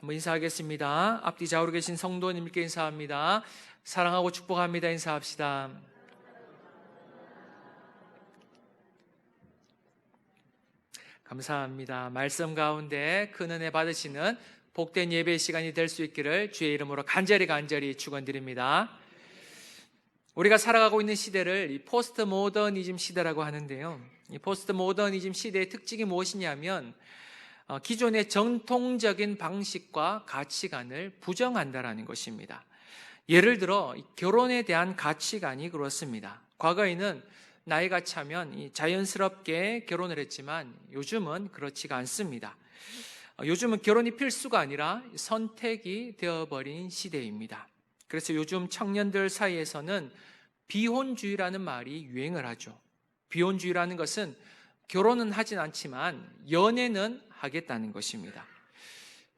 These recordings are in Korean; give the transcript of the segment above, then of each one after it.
한번 인사하겠습니다. 앞뒤 좌우로 계신 성도님께 인사합니다. 사랑하고 축복합니다. 인사합시다. 감사합니다. 말씀 가운데 큰 은혜 받으시는 복된 예배 시간이 될 수 있기를 주의 이름으로 간절히 축원드립니다. 우리가 살아가고 있는 시대를 포스트 모더니즘 시대라고 하는데요. 이 포스트 모더니즘 시대의 특징이 무엇이냐면 기존의 전통적인 방식과 가치관을 부정한다라는 것입니다. 예를 들어 결혼에 대한 가치관이 그렇습니다. 과거에는 나이가 차면 자연스럽게 결혼을 했지만 요즘은 그렇지가 않습니다. 요즘은 결혼이 필수가 아니라 선택이 되어버린 시대입니다. 그래서 요즘 청년들 사이에서는 비혼주의라는 말이 유행을 하죠. 비혼주의라는 것은 결혼은 하진 않지만 연애는 하겠다는 것입니다.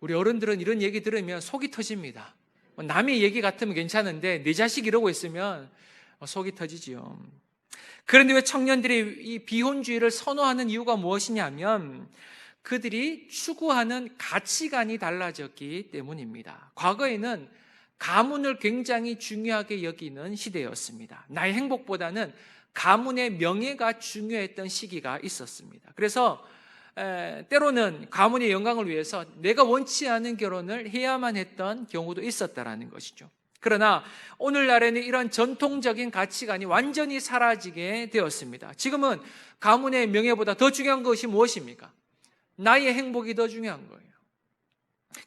우리 어른들은 이런 얘기 들으면 속이 터집니다. 남의 얘기 같으면 괜찮은데 내 자식 이러고 있으면 속이 터지지요. 그런데 왜 청년들이 이 비혼주의를 선호하는 이유가 무엇이냐면 그들이 추구하는 가치관이 달라졌기 때문입니다. 과거에는 가문을 굉장히 중요하게 여기는 시대였습니다. 나의 행복보다는 가문의 명예가 중요했던 시기가 있었습니다. 그래서 때로는 가문의 영광을 위해서 내가 원치 않은 결혼을 해야만 했던 경우도 있었다라는 것이죠. 그러나 오늘날에는 이런 전통적인 가치관이 완전히 사라지게 되었습니다. 지금은 가문의 명예보다 더 중요한 것이 무엇입니까? 나의 행복이 더 중요한 거예요.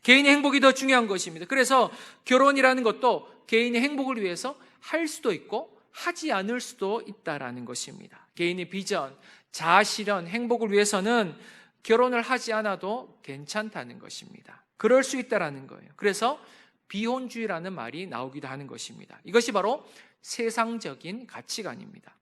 개인의 행복이 더 중요한 것입니다. 그래서 결혼이라는 것도 개인의 행복을 위해서 할 수도 있고 하지 않을 수도 있다라는 것입니다. 개인의 비전, 자아실현, 행복을 위해서는 결혼을 하지 않아도 괜찮다는 것입니다. 그럴 수 있다라는 거예요. 그래서 비혼주의라는 말이 나오기도 하는 것입니다. 이것이 바로 세상적인 가치관입니다.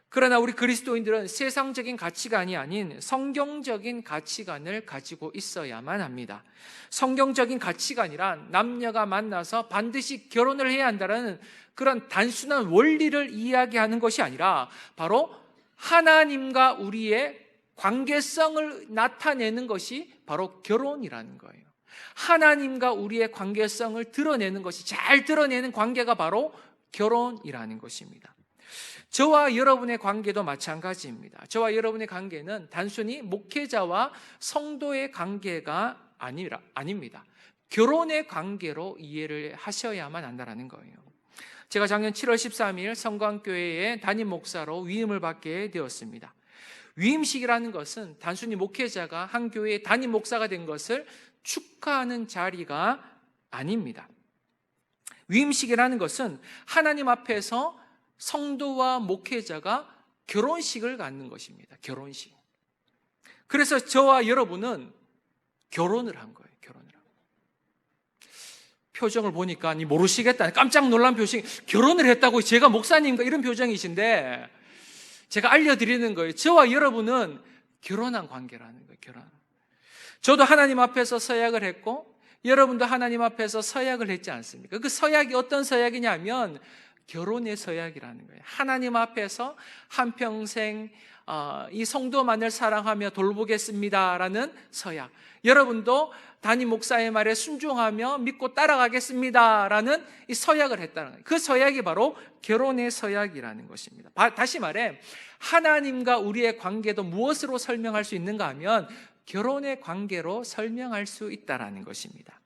그러나 우리 그리스도인들은 세상적인 가치관이 아닌 성경적인 가치관을 가지고 있어야만 합니다. 성경적인 가치관이란 남녀가 만나서 반드시 결혼을 해야 한다는 그런 단순한 원리를 이야기하는 것이 아니라 바로 하나님과 우리의 관계성을 나타내는 것이 바로 결혼이라는 거예요. 하나님과 우리의 관계성을 드러내는 것이, 잘 드러내는 관계가 바로 결혼이라는 것입니다. 저와 여러분의 관계도 마찬가지입니다. 저와 여러분의 관계는 단순히 목회자와 성도의 관계가 아닙니다. 결혼의 관계로 이해를 하셔야만 한다는 거예요. 제가 작년 7월 13일 성광교회의 담임 목사로 위임을 받게 되었습니다. 위임식이라는 것은 단순히 목회자가 한 교회의 담임 목사가 된 것을 축하하는 자리가 아닙니다. 위임식이라는 것은 하나님 앞에서 성도와 목회자가 결혼식을 갖는 것입니다. 결혼식. 그래서 저와 여러분은 결혼을 한 거예요. 결혼을 한 거예요. 표정을 보니까 모르시겠다, 깜짝 놀란 표정이, 결혼을 했다고 제가 목사님과 이런 표정이신데 제가 알려드리는 거예요. 저와 여러분은 결혼한 관계라는 거예요. 결혼. 저도 하나님 앞에서 서약을 했고 여러분도 하나님 앞에서 서약을 했지 않습니까? 그 서약이 어떤 서약이냐면 결혼의 서약이라는 거예요. 하나님 앞에서 한평생 이 성도만을 사랑하며 돌보겠습니다라는 서약. 여러분도 담임 목사의 말에 순종하며 믿고 따라가겠습니다라는 이 서약을 했다는 거예요. 그 서약이 바로 결혼의 서약이라는 것입니다. 다시 말해 하나님과 우리의 관계도 무엇으로 설명할 수 있는가 하면 결혼의 관계로 설명할 수 있다는 것입니다.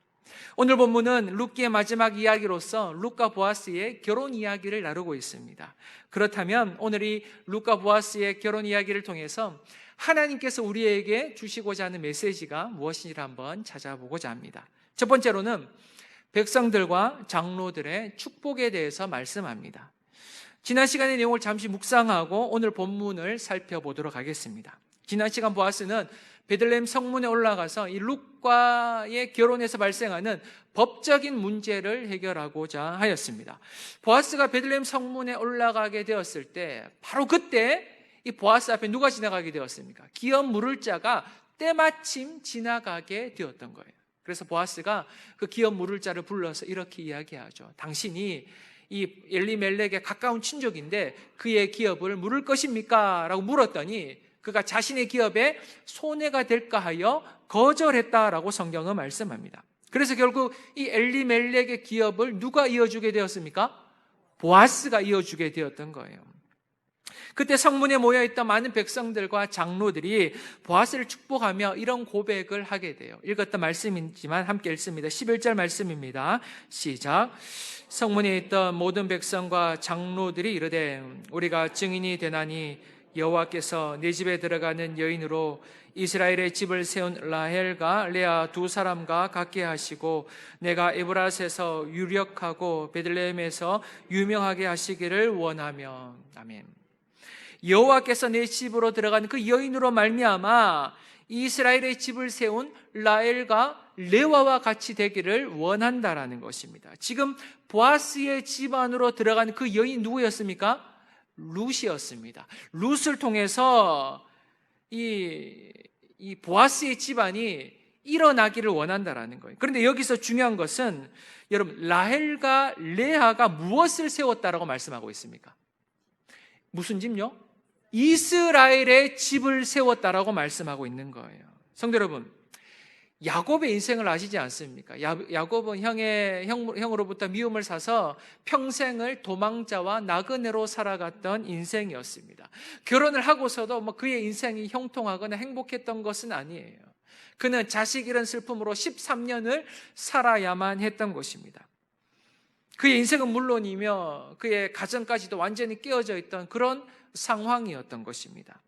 오늘 본문은 룻기의 마지막 이야기로서 룻과 보아스의 결혼 이야기를 나누고 있습니다. 그렇다면 오늘 이 룻과 보아스의 결혼 이야기를 통해서 하나님께서 우리에게 주시고자 하는 메시지가 무엇인지를 한번 찾아보고자 합니다. 첫 번째로는 백성들과 장로들의 축복에 대해서 말씀합니다. 지난 시간의 내용을 잠시 묵상하고 오늘 본문을 살펴보도록 하겠습니다. 지난 시간 보아스는 베들레헴 성문에 올라가서 이 룻과의 결혼에서 발생하는 법적인 문제를 해결하고자 하였습니다. 보아스가 베들레헴 성문에 올라가게 되었을 때 바로 그때 이 보아스 앞에 누가 지나가게 되었습니까? 기업 물을 자가 때마침 지나가게 되었던 거예요. 그래서 보아스가 그 기업 물을 자를 불러서 이렇게 이야기하죠. 당신이 이 엘리멜렉의 가까운 친족인데 그의 기업을 물을 것입니까? 라고 물었더니 그가 자신의 기업에 손해가 될까 하여 거절했다라고 성경은 말씀합니다. 그래서 결국 이 엘리멜렉의 기업을 누가 이어주게 되었습니까? 보아스가 이어주게 되었던 거예요. 그때 성문에 모여있던 많은 백성들과 장로들이 보아스를 축복하며 이런 고백을 하게 돼요. 읽었던 말씀이지만 함께 읽습니다. 11절 말씀입니다. 시작. 성문에 있던 모든 백성과 장로들이 이르되 우리가 증인이 되나니 여호와께서 네 집에 들어가는 여인으로 이스라엘의 집을 세운 라헬과 레아 두 사람과 같게 하시고 내가 에브라스에서 유력하고 베들레헴에서 유명하게 하시기를 원하며. 아멘. 여호와께서 내 집으로 들어간 그 여인으로 말미암아 이스라엘의 집을 세운 라헬과 레와와 같이 되기를 원한다라는 것입니다. 지금 보아스의 집 안으로 들어간 그 여인이 누구였습니까? 룻이었습니다. 룻을 통해서 이 보아스의 집안이 일어나기를 원한다라는 거예요. 그런데 여기서 중요한 것은 여러분, 라헬과 레아가 무엇을 세웠다라고 말씀하고 있습니까? 무슨 집요? 이스라엘의 집을 세웠다라고 말씀하고 있는 거예요. 성도 여러분, 야곱의 인생을 아시지 않습니까? 야곱은 형으로부터 미움을 사서 평생을 도망자와 나그네로 살아갔던 인생이었습니다. 결혼을 하고서도 그의 인생이 형통하거나 행복했던 것은 아니에요. 그는 자식 잃은 슬픔으로 13년을 살아야만 했던 것입니다. 그의 인생은 물론이며 그의 가정까지도 완전히 깨어져 있던 그런 상황이었던 것입니다.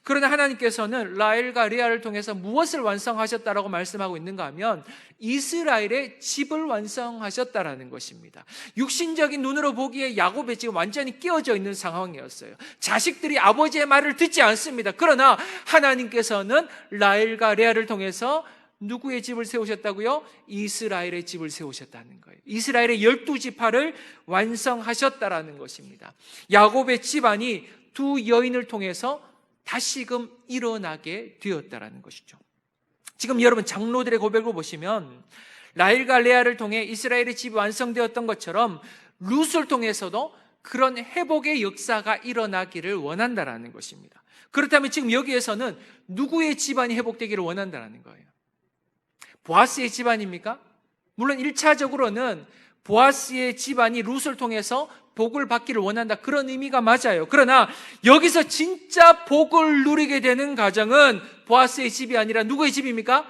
그러나 하나님께서는 라헬과 레아를 통해서 무엇을 완성하셨다라고 말씀하고 있는가 하면 이스라엘의 집을 완성하셨다라는 것입니다. 육신적인 눈으로 보기에 야곱의 집은 완전히 깨어져 있는 상황이었어요. 자식들이 아버지의 말을 듣지 않습니다. 그러나 하나님께서는 라헬과 레아를 통해서 누구의 집을 세우셨다고요? 이스라엘의 집을 세우셨다는 거예요. 이스라엘의 12지파를 완성하셨다라는 것입니다. 야곱의 집안이 두 여인을 통해서 다시금 일어나게 되었다라는 것이죠. 지금 여러분 장로들의 고백을 보시면 라헬과 레아를 통해 이스라엘의 집이 완성되었던 것처럼 룻을 통해서도 그런 회복의 역사가 일어나기를 원한다라는 것입니다. 그렇다면 지금 여기에서는 누구의 집안이 회복되기를 원한다라는 거예요? 보아스의 집안입니까? 물론 1차적으로는 보아스의 집안이 룻을 통해서 복을 받기를 원한다, 그런 의미가 맞아요. 그러나 여기서 진짜 복을 누리게 되는 가정은 보아스의 집이 아니라 누구의 집입니까?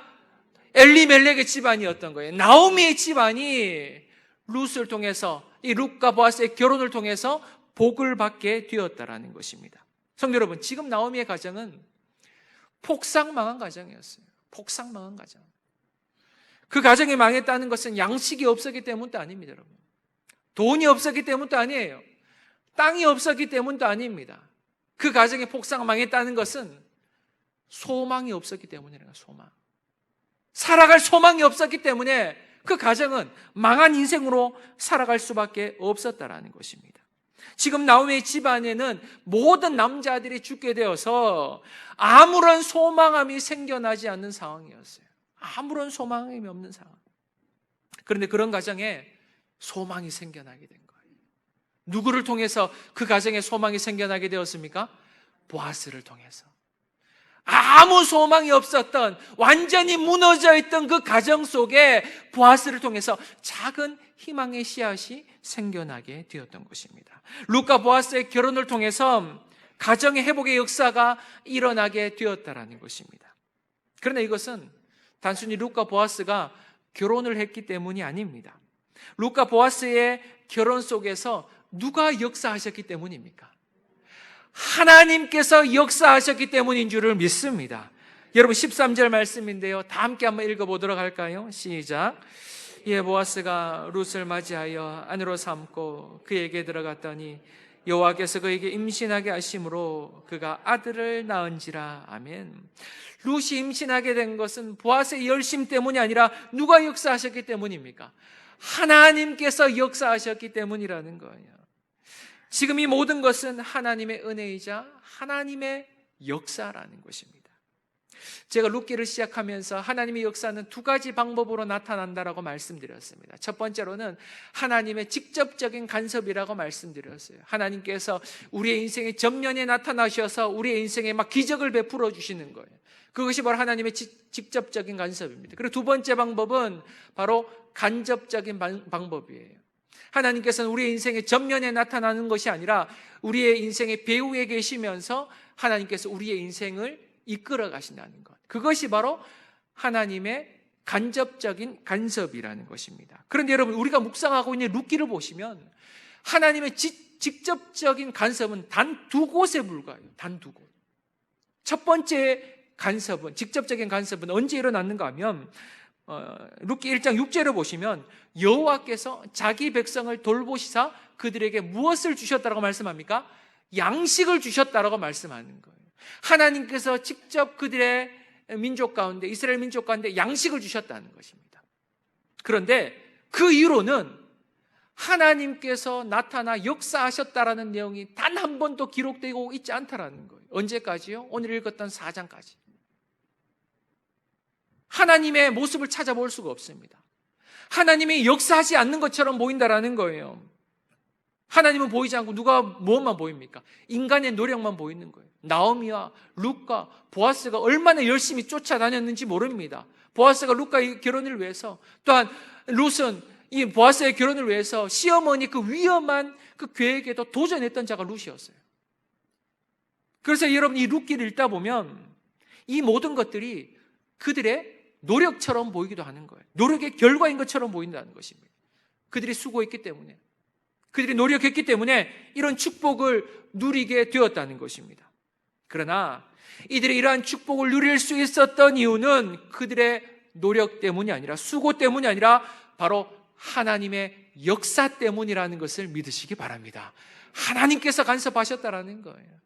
엘리멜렉의 집안이었던 거예요. 나오미의 집안이 룻을 통해서, 이 룻과 보아스의 결혼을 통해서 복을 받게 되었다라는 것입니다. 성도 여러분, 지금 나오미의 가정은 폭삭망한 가정이었어요. 폭삭망한 가정. 그 가정이 망했다는 것은 양식이 없었기 때문도 아닙니다, 여러분. 돈이 없었기 때문도 아니에요. 땅이 없었기 때문도 아닙니다. 그 가정의 폭삭 망했다는 것은 소망이 없었기 때문이에요. 소망. 살아갈 소망이 없었기 때문에 그 가정은 망한 인생으로 살아갈 수밖에 없었다라는 것입니다. 지금 나오미의 집안에는 모든 남자들이 죽게 되어서 아무런 소망함이 생겨나지 않는 상황이었어요. 아무런 소망이 없는 상황. 그런데 그런 가정에 소망이 생겨나게 된 거예요. 누구를 통해서 그 가정에 소망이 생겨나게 되었습니까? 보아스를 통해서. 아무 소망이 없었던, 완전히 무너져 있던 그 가정 속에 보아스를 통해서 작은 희망의 씨앗이 생겨나게 되었던 것입니다. 룻과 보아스의 결혼을 통해서 가정의 회복의 역사가 일어나게 되었다라는 것입니다. 그러나 이것은 단순히 룻과 보아스가 결혼을 했기 때문이 아닙니다. 룻과 보아스의 결혼 속에서 누가 역사하셨기 때문입니까? 하나님께서 역사하셨기 때문인 줄을 믿습니다. 여러분 13절 말씀인데요, 다 함께 한번 읽어보도록 할까요? 시작. 이에 보아스가 룻을 맞이하여 아내로 삼고 그에게 들어갔더니 여호와께서 그에게 임신하게 하심으로 그가 아들을 낳은지라. 아멘. 룻이 임신하게 된 것은 보아스의 열심 때문이 아니라 누가 역사하셨기 때문입니까? 하나님께서 역사하셨기 때문이라는 거예요. 지금 이 모든 것은 하나님의 은혜이자 하나님의 역사라는 것입니다. 제가 룻기를 시작하면서 하나님의 역사는 두 가지 방법으로 나타난다라고 말씀드렸습니다. 첫 번째로는 하나님의 직접적인 간섭이라고 말씀드렸어요. 하나님께서 우리의 인생의 전면에 나타나셔서 우리의 인생에 막 기적을 베풀어 주시는 거예요. 그것이 바로 하나님의 직접적인 간섭입니다. 그리고 두 번째 방법은 바로 간접적인 방법이에요. 하나님께서는 우리의 인생의 전면에 나타나는 것이 아니라 우리의 인생의 배후에 계시면서 하나님께서 우리의 인생을 이끌어 가신다는 것. 그것이 바로 하나님의 간접적인 간섭이라는 것입니다. 그런데 여러분, 우리가 묵상하고 있는 룻기를 보시면 하나님의 직접적인 간섭은 단 두 곳에 불과해요. 단 두 곳. 첫 번째 간섭은, 직접적인 간섭은 언제 일어났는가 하면 룻기 1장 6절을 보시면 여호와께서 자기 백성을 돌보시사 그들에게 무엇을 주셨다고 말씀합니까? 양식을 주셨다고 말씀하는 거예요. 하나님께서 직접 그들의 민족 가운데, 이스라엘 민족 가운데 양식을 주셨다는 것입니다. 그런데 그 이유로는 하나님께서 나타나 역사하셨다라는 내용이 단 한 번도 기록되고 있지 않다라는 거예요. 언제까지요? 오늘 읽었던 4장까지. 하나님의 모습을 찾아볼 수가 없습니다. 하나님이 역사하지 않는 것처럼 보인다라는 거예요. 하나님은 보이지 않고 누가 무엇만 보입니까? 인간의 노력만 보이는 거예요. 나오미와 룻과 보아스가 얼마나 열심히 쫓아다녔는지 모릅니다. 보아스가 룻과의 결혼을 위해서, 또한 룻은 이 보아스의 결혼을 위해서 시어머니 그 위험한 그 계획에도 도전했던 자가 룻이었어요. 그래서 여러분, 이 룻기를 읽다 보면 이 모든 것들이 그들의 노력처럼 보이기도 하는 거예요. 노력의 결과인 것처럼 보인다는 것입니다. 그들이 수고했기 때문에, 그들이 노력했기 때문에 이런 축복을 누리게 되었다는 것입니다. 그러나 이들이 이러한 축복을 누릴 수 있었던 이유는 그들의 노력 때문이 아니라, 수고 때문이 아니라 바로 하나님의 역사 때문이라는 것을 믿으시기 바랍니다. 하나님께서 간섭하셨다라는 거예요.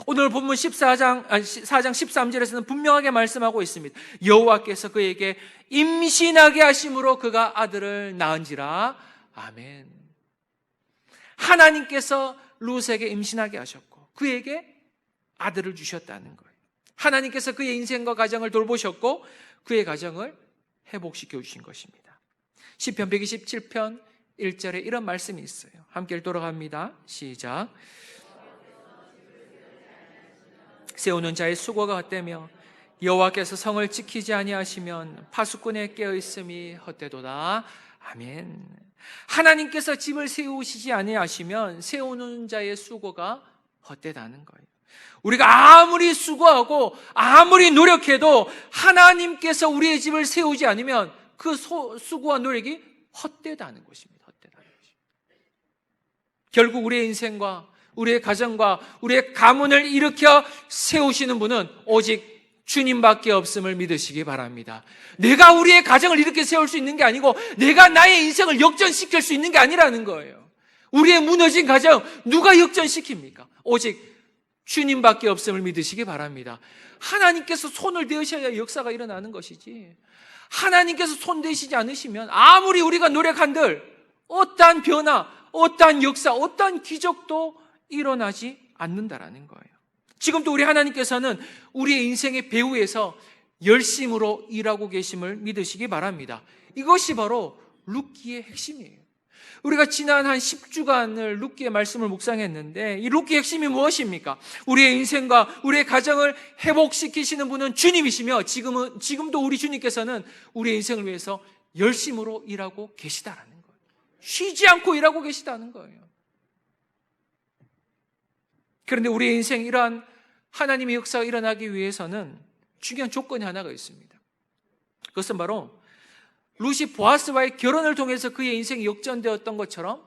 오늘 본문 4장 13절에서는 분명하게 말씀하고 있습니다. 여호와께서 그에게 임신하게 하심으로 그가 아들을 낳은지라. 아멘. 하나님께서 룻에게 임신하게 하셨고 그에게 아들을 주셨다는 거예요. 하나님께서 그의 인생과 가정을 돌보셨고 그의 가정을 회복시켜 주신 것입니다. 시편 127편 1절에 이런 말씀이 있어요. 함께 돌아갑니다. 시작. 세우는 자의 수고가 헛되며 여호와께서 성을 지키지 아니하시면 파수꾼의 깨어있음이 헛되도다. 아멘. 하나님께서 집을 세우시지 아니하시면 세우는 자의 수고가 헛되다는 거예요. 우리가 아무리 수고하고 아무리 노력해도 하나님께서 우리의 집을 세우지 않으면 그 수고와 노력이 헛되다는 것입니다. 헛되다는 것입니다. 결국 우리의 인생과 우리의 가정과 우리의 가문을 일으켜 세우시는 분은 오직 주님밖에 없음을 믿으시기 바랍니다. 내가 우리의 가정을 이렇게 세울 수 있는 게 아니고 내가 나의 인생을 역전시킬 수 있는 게 아니라는 거예요. 우리의 무너진 가정 누가 역전시킵니까? 오직 주님밖에 없음을 믿으시기 바랍니다. 하나님께서 손을 대셔야 역사가 일어나는 것이지, 하나님께서 손 대시지 않으시면 아무리 우리가 노력한들 어떠한 변화, 어떠한 역사, 어떠한 기적도 일어나지 않는다라는 거예요. 지금도 우리 하나님께서는 우리의 인생의 배후에서 열심으로 일하고 계심을 믿으시기 바랍니다. 이것이 바로 룻기의 핵심이에요. 우리가 지난 한 10주간을 룻기의 말씀을 묵상했는데 이 룻기의 핵심이 무엇입니까? 우리의 인생과 우리의 가정을 회복시키시는 분은 주님이시며 지금도 우리 주님께서는 우리의 인생을 위해서 열심으로 일하고 계시다라는 거예요. 쉬지 않고 일하고 계시다는 거예요. 그런데 우리의 인생 이러한 하나님의 역사가 일어나기 위해서는 중요한 조건이 하나가 있습니다. 그것은 바로 룻이 보아스와의 결혼을 통해서 그의 인생이 역전되었던 것처럼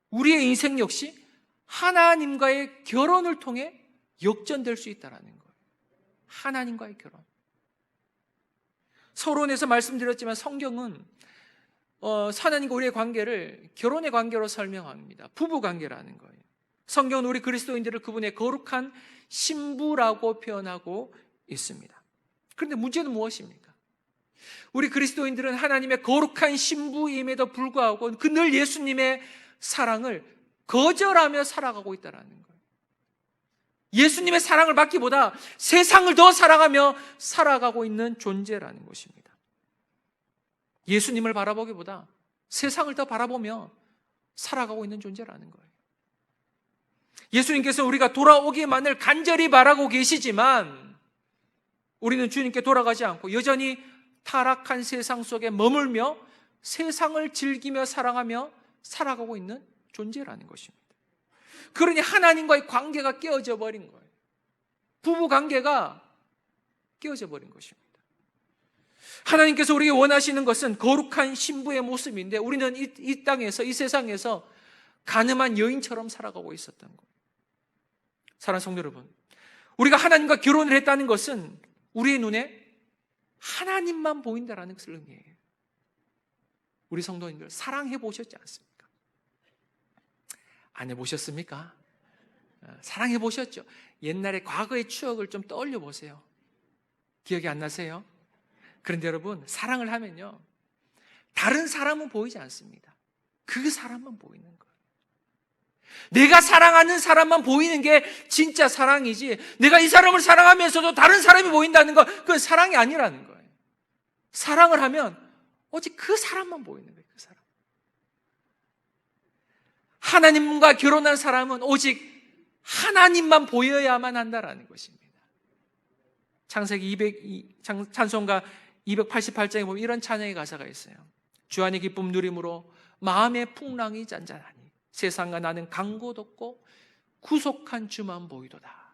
우리의 인생 역시 하나님과의 결혼을 통해 역전될 수 있다는 거예요. 하나님과의 결혼. 서론에서 말씀드렸지만 성경은 하나님과 우리의 관계를 결혼의 관계로 설명합니다. 부부 관계라는 거예요. 성경은 우리 그리스도인들을 그분의 거룩한 신부라고 표현하고 있습니다. 그런데 문제는 무엇입니까? 우리 그리스도인들은 하나님의 거룩한 신부임에도 불구하고 그 늘 예수님의 사랑을 거절하며 살아가고 있다는 거예요. 예수님의 사랑을 받기보다 세상을 더 사랑하며 살아가고 있는 존재라는 것입니다. 예수님을 바라보기보다 세상을 더 바라보며 살아가고 있는 존재라는 거예요. 예수님께서 우리가 돌아오기만을 간절히 바라고 계시지만 우리는 주님께 돌아가지 않고 여전히 타락한 세상 속에 머물며 세상을 즐기며 사랑하며 살아가고 있는 존재라는 것입니다. 그러니 하나님과의 관계가 깨어져 버린 거예요. 부부 관계가 깨어져 버린 것입니다. 하나님께서 우리에게 원하시는 것은 거룩한 신부의 모습인데 우리는 이 땅에서, 이 세상에서 가늠한 여인처럼 살아가고 있었던 거예요. 사랑하는 성도 여러분, 우리가 하나님과 결혼을 했다는 것은 우리의 눈에 하나님만 보인다는 것을 의미해요. 우리 성도님들 사랑해 보셨지 않습니까? 안 해보셨습니까? 사랑해 보셨죠? 옛날에 과거의 추억을 좀 떠올려 보세요. 기억이 안 나세요? 그런데 여러분, 사랑을 하면요, 다른 사람은 보이지 않습니다. 그 사람만 보이는 거예요. 내가 사랑하는 사람만 보이는 게 진짜 사랑이지, 내가 이 사람을 사랑하면서도 다른 사람이 보인다는 건 그건 사랑이 아니라는 거예요. 사랑을 하면 오직 그 사람만 보이는 거예요. 그 사람. 하나님과 결혼한 사람은 오직 하나님만 보여야만 한다라는 것입니다. 찬송가 288장에 보면 이런 찬양의 가사가 있어요. 주 안의 기쁨 누림으로 마음의 풍랑이 잔잔하니 세상과 나는 간 곳 없고 구속한 주만 보이도다.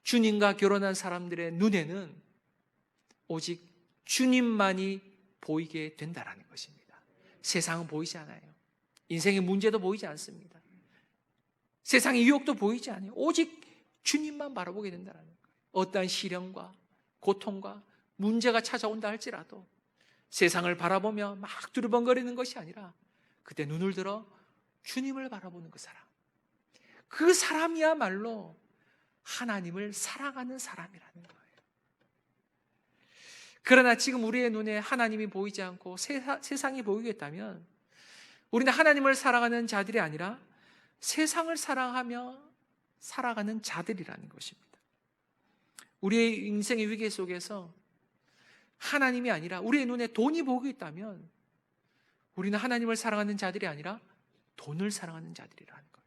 주님과 결혼한 사람들의 눈에는 오직 주님만이 보이게 된다라는 것입니다. 세상은 보이지 않아요. 인생의 문제도 보이지 않습니다. 세상의 유혹도 보이지 않아요. 오직 주님만 바라보게 된다는 거예요. 어떠한 시련과 고통과 문제가 찾아온다 할지라도 세상을 바라보며 막 두리번거리는 것이 아니라 그때 눈을 들어 주님을 바라보는 그 사람, 그 사람이야말로 하나님을 사랑하는 사람이라는 거예요. 그러나 지금 우리의 눈에 하나님이 보이지 않고 세상이 보이겠다면 우리는 하나님을 사랑하는 자들이 아니라 세상을 사랑하며 살아가는 자들이라는 것입니다. 우리의 인생의 위기 속에서 하나님이 아니라 우리의 눈에 돈이 보이고 있다면 우리는 하나님을 사랑하는 자들이 아니라 돈을 사랑하는 자들이라는 거예요.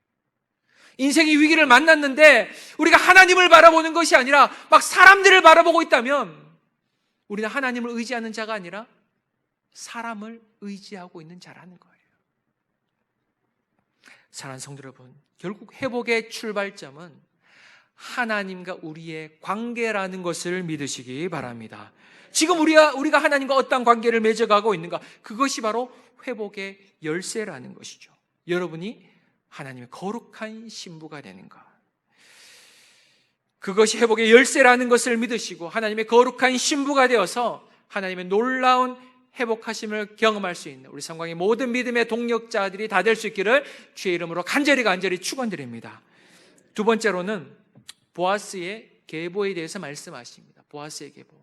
인생의 위기를 만났는데 우리가 하나님을 바라보는 것이 아니라 막 사람들을 바라보고 있다면 우리는 하나님을 의지하는 자가 아니라 사람을 의지하고 있는 자라는 거예요. 사랑하는 성도 여러분, 결국 회복의 출발점은 하나님과 우리의 관계라는 것을 믿으시기 바랍니다. 지금 우리가 하나님과 어떤 관계를 맺어가고 있는가? 그것이 바로 회복의 열쇠라는 것이죠. 여러분이 하나님의 거룩한 신부가 되는 것, 그것이 회복의 열쇠라는 것을 믿으시고 하나님의 거룩한 신부가 되어서 하나님의 놀라운 회복하심을 경험할 수 있는 우리 성광의 모든 믿음의 동력자들이 다 될 수 있기를 주의 이름으로 간절히 축원드립니다. 두 번째로는 보아스의 계보에 대해서 말씀하십니다. 보아스의 계보.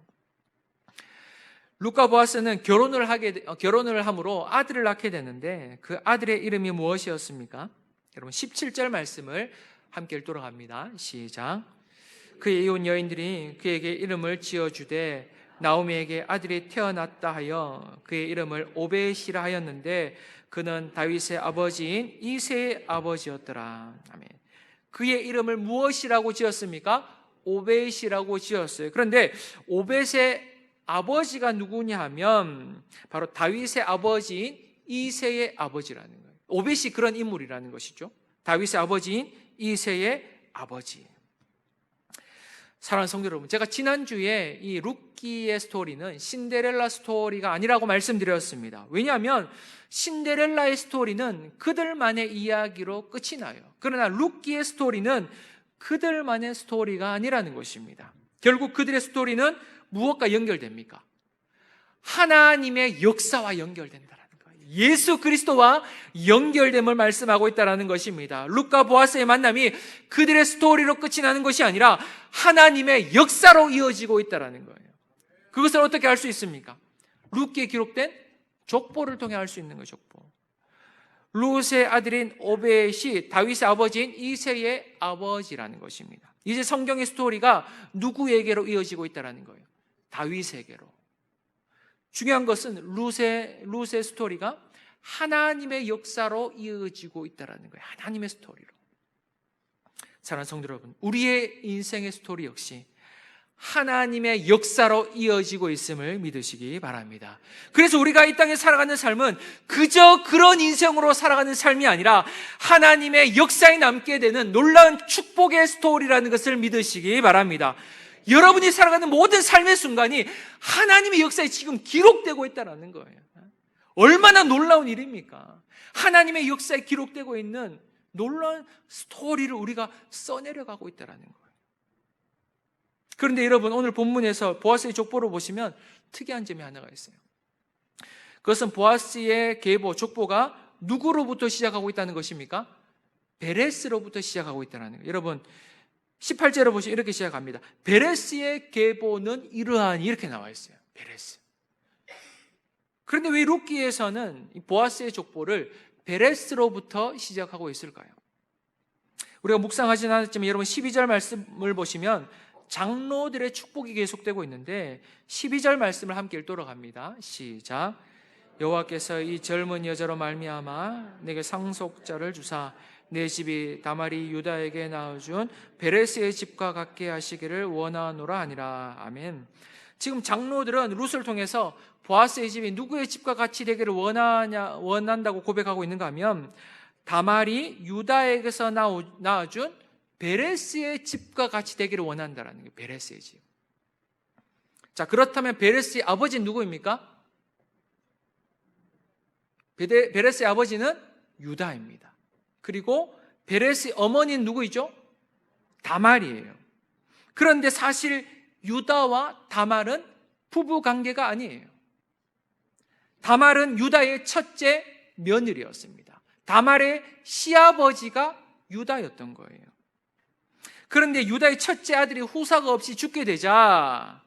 룻과 보아스는 결혼을 함으로 아들을 낳게 되는데 그 아들의 이름이 무엇이었습니까? 여러분 17절 말씀을 함께 읽도록합니다. 시작. 그의 이혼 여인들이 그에게 이름을 지어주되 나오미에게 아들이 태어났다 하여 그의 이름을 오벳이라 하였는데 그는 다윗의 아버지인 이새의 아버지였더라. 아멘. 그의 이름을 무엇이라고 지었습니까? 오벳이라고 지었어요. 그런데 오벳의 아버지가 누구냐 하면 바로 다윗의 아버지인 이새의 아버지라는 거예요. 오벳이 그런 인물이라는 것이죠. 다윗의 아버지인 이새의 아버지. 사랑하는 성도 여러분, 제가 지난주에 이 룻기의 스토리는 신데렐라 스토리가 아니라고 말씀드렸습니다. 왜냐하면 신데렐라의 스토리는 그들만의 이야기로 끝이 나요. 그러나 룻기의 스토리는 그들만의 스토리가 아니라는 것입니다. 결국 그들의 스토리는 무엇과 연결됩니까? 하나님의 역사와 연결된다라는 거예요. 예수 그리스도와 연결됨을 말씀하고 있다는 것입니다. 룻과 보아스의 만남이 그들의 스토리로 끝이 나는 것이 아니라 하나님의 역사로 이어지고 있다는 거예요. 그것을 어떻게 알 수 있습니까? 룻기에 기록된 족보를 통해 알 수 있는 거예요. 족보. 룻의 아들인 오벳이 다윗의 아버지인 이새의 아버지라는 것입니다. 이제 성경의 스토리가 누구에게로 이어지고 있다는 거예요? 다윗에게로. 중요한 것은 룻의 스토리가 하나님의 역사로 이어지고 있다는 거예요. 하나님의 스토리로. 사랑하는 성도 여러분, 우리의 인생의 스토리 역시 하나님의 역사로 이어지고 있음을 믿으시기 바랍니다. 그래서 우리가 이 땅에 살아가는 삶은 그저 그런 인생으로 살아가는 삶이 아니라 하나님의 역사에 남게 되는 놀라운 축복의 스토리라는 것을 믿으시기 바랍니다. 여러분이 살아가는 모든 삶의 순간이 하나님의 역사에 지금 기록되고 있다는 거예요. 얼마나 놀라운 일입니까? 하나님의 역사에 기록되고 있는 놀라운 스토리를 우리가 써내려가고 있다는 거예요. 그런데 여러분, 오늘 본문에서 보아스의 족보를 보시면 특이한 점이 하나가 있어요. 그것은 보아스의 계보, 족보가 누구로부터 시작하고 있다는 것입니까? 베레스로부터 시작하고 있다는 거예요. 여러분, 18절을 보시면 이렇게 시작합니다. 베레스의 계보는 이러하니, 이렇게 나와 있어요. 베레스. 그런데 왜 룻기에서는 보아스의 족보를 베레스로부터 시작하고 있을까요? 우리가 묵상하지는 않았지만 여러분 12절 말씀을 보시면 장로들의 축복이 계속되고 있는데 12절 말씀을 함께 읽도록 합니다. 시작. 여호와께서 이 젊은 여자로 말미암아 내게 상속자를 주사 내 집이 다말이 유다에게 낳아준 베레스의 집과 같게 하시기를 원하노라 하니라. 아멘. 지금 장로들은 룻을 통해서 보아스의 집이 누구의 집과 같이 되기를 원한다고 고백하고 있는가 하면 다말이 유다에게서 낳아준 베레스의 집과 같이 되기를 원한다라는 거예요. 베레스의 집. 자, 그렇다면 베레스의 아버지는 누구입니까? 베레스의 아버지는 유다입니다. 그리고 베레스의 어머니는 누구이죠? 다말이에요. 그런데 사실 유다와 다말은 부부 관계가 아니에요. 다말은 유다의 첫째 며느리였습니다. 다말의 시아버지가 유다였던 거예요. 그런데 유다의 첫째 아들이 후사가 없이 죽게 되자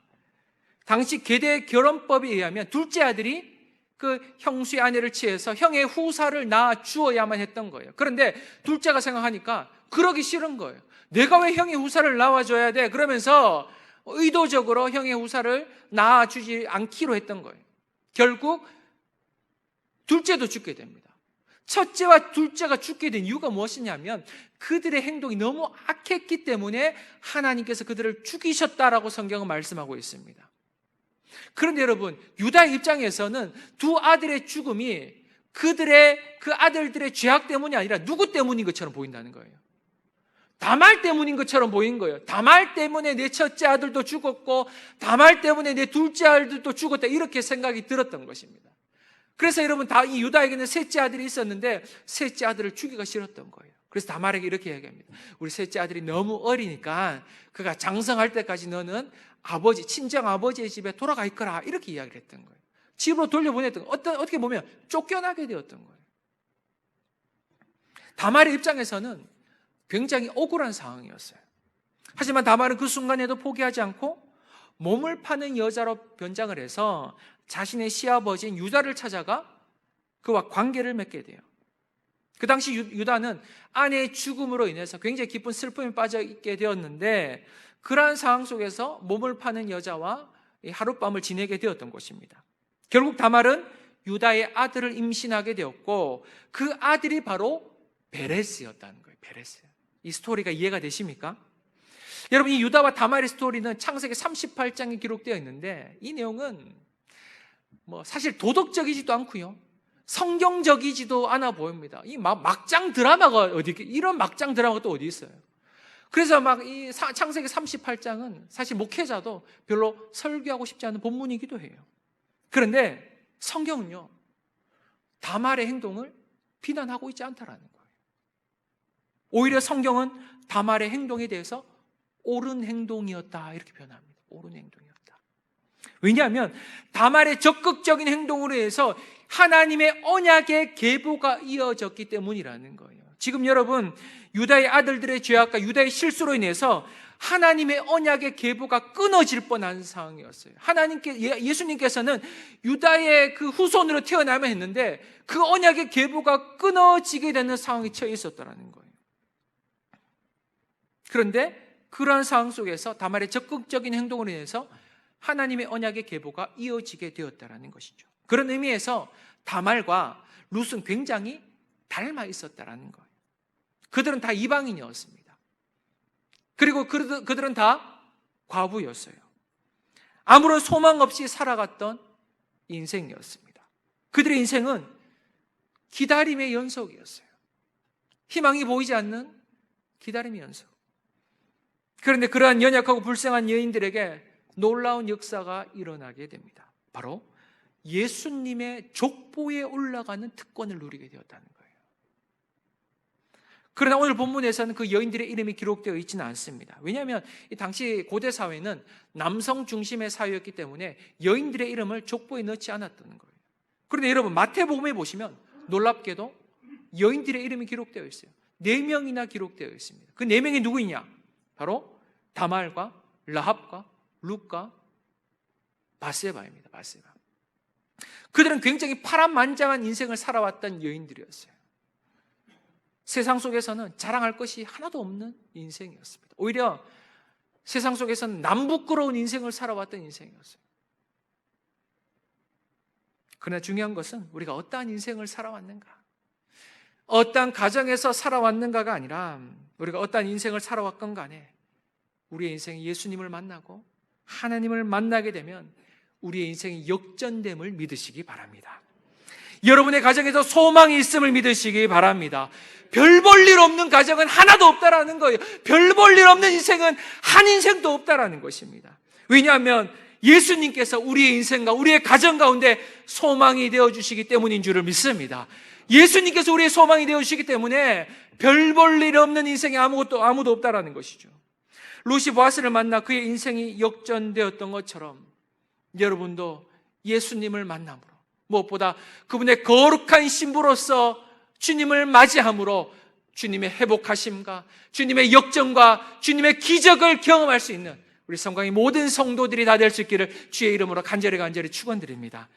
당시 계대 결혼법에 의하면 둘째 아들이 그 형수의 아내를 취해서 형의 후사를 낳아 주어야만 했던 거예요. 그런데 둘째가 생각하니까 그러기 싫은 거예요. 내가 왜 형의 후사를 낳아줘야 돼? 그러면서 의도적으로 형의 후사를 낳아주지 않기로 했던 거예요. 결국 둘째도 죽게 됩니다. 첫째와 둘째가 죽게 된 이유가 무엇이냐면 그들의 행동이 너무 악했기 때문에 하나님께서 그들을 죽이셨다라고 성경은 말씀하고 있습니다. 그런데 여러분, 유다의 입장에서는 두 아들의 죽음이 그들의 그 아들들의 죄악 때문이 아니라 누구 때문인 것처럼 보인다는 거예요. 다말 때문인 것처럼 보인 거예요. 다말 때문에 내 첫째 아들도 죽었고 다말 때문에 내 둘째 아들도 죽었다, 이렇게 생각이 들었던 것입니다. 그래서 여러분, 이 유다에게는 셋째 아들이 있었는데 셋째 아들을 죽이기가 싫었던 거예요. 그래서 다말에게 이렇게 얘기합니다. 우리 셋째 아들이 너무 어리니까 그가 장성할 때까지 너는 친정 아버지의 집에 돌아가 있거라, 이렇게 이야기를 했던 거예요. 집으로 돌려보냈던 거예요. 어떻게 보면 쫓겨나게 되었던 거예요. 다말의 입장에서는 굉장히 억울한 상황이었어요. 하지만 다말은 그 순간에도 포기하지 않고 몸을 파는 여자로 변장을 해서 자신의 시아버지인 유다를 찾아가 그와 관계를 맺게 돼요. 그 당시 유다는 아내의 죽음으로 인해서 굉장히 깊은 슬픔에 빠져 있게 되었는데 그러한 상황 속에서 몸을 파는 여자와 하룻밤을 지내게 되었던 것입니다. 결국 다말은 유다의 아들을 임신하게 되었고 그 아들이 바로 베레스였다는 거예요. 베레스. 이 스토리가 이해가 되십니까? 여러분, 이 유다와 다말의 스토리는 창세기 38장에 기록되어 있는데 이 내용은 사실 도덕적이지도 않고요, 성경적이지도 않아 보입니다. 이 막장 드라마가 이런 막장 드라마가 또 어디 있어요? 그래서 이 창세기 38장은 사실 목회자도 별로 설교하고 싶지 않은 본문이기도 해요. 그런데 성경은요, 다말의 행동을 비난하고 있지 않다라는 거예요. 오히려 성경은 다말의 행동에 대해서 옳은 행동이었다, 이렇게 표현합니다. 옳은 행동이었다. 왜냐하면 다말의 적극적인 행동으로 해서 하나님의 언약의 계보가 이어졌기 때문이라는 거예요. 지금 여러분, 유다의 아들들의 죄악과 유다의 실수로 인해서 하나님의 언약의 계보가 끊어질 뻔한 상황이었어요. 예수님께서는 유다의 그 후손으로 태어나면 했는데 그 언약의 계보가 끊어지게 되는 상황이 처해 있었다는 거예요. 그런데 그러한 상황 속에서 다말의 적극적인 행동으로 인해서 하나님의 언약의 계보가 이어지게 되었다는 것이죠. 그런 의미에서 다말과 룻은 굉장히 닮아 있었다는 거예요. 그들은 다 이방인이었습니다. 그리고 그들은 다 과부였어요. 아무런 소망 없이 살아갔던 인생이었습니다. 그들의 인생은 기다림의 연속이었어요. 희망이 보이지 않는 기다림의 연속. 그런데 그러한 연약하고 불쌍한 여인들에게 놀라운 역사가 일어나게 됩니다. 바로 예수님의 족보에 올라가는 특권을 누리게 되었다는 거예요. 그러나 오늘 본문에서는 그 여인들의 이름이 기록되어 있지는 않습니다. 왜냐하면 이 당시 고대 사회는 남성 중심의 사회였기 때문에 여인들의 이름을 족보에 넣지 않았다는 거예요. 그런데 여러분 마태복음에 보시면 놀랍게도 여인들의 이름이 기록되어 있어요. 4명이나 기록되어 있습니다. 그 4명이 누구이냐? 바로 다말과 라합과 룻과 바세바입니다. 바세바. 그들은 굉장히 파란만장한 인생을 살아왔던 여인들이었어요. 세상 속에서는 자랑할 것이 하나도 없는 인생이었습니다. 오히려 세상 속에서는 남부끄러운 인생을 살아왔던 인생이었어요. 그러나 중요한 것은 우리가 어떠한 인생을 살아왔는가, 어떠한 가정에서 살아왔는가가 아니라 우리가 어떠한 인생을 살아왔건 간에 우리의 인생이 예수님을 만나고 하나님을 만나게 되면 우리의 인생이 역전됨을 믿으시기 바랍니다. 여러분의 가정에서 소망이 있음을 믿으시기 바랍니다. 별 볼 일 없는 가정은 하나도 없다라는 거예요. 별 볼 일 없는 인생은 한 인생도 없다라는 것입니다. 왜냐하면 예수님께서 우리의 인생과 우리의 가정 가운데 소망이 되어주시기 때문인 줄을 믿습니다. 예수님께서 우리의 소망이 되어주시기 때문에 별 볼 일 없는 인생에 아무도 없다라는 것이죠. 룻이 보아스를 만나 그의 인생이 역전되었던 것처럼 여러분도 예수님을 만남으로, 무엇보다 그분의 거룩한 신부로서 주님을 맞이함으로 주님의 회복하심과 주님의 역전과 주님의 기적을 경험할 수 있는 우리 성강의 모든 성도들이 다 될 수 있기를 주의 이름으로 간절히 축원드립니다.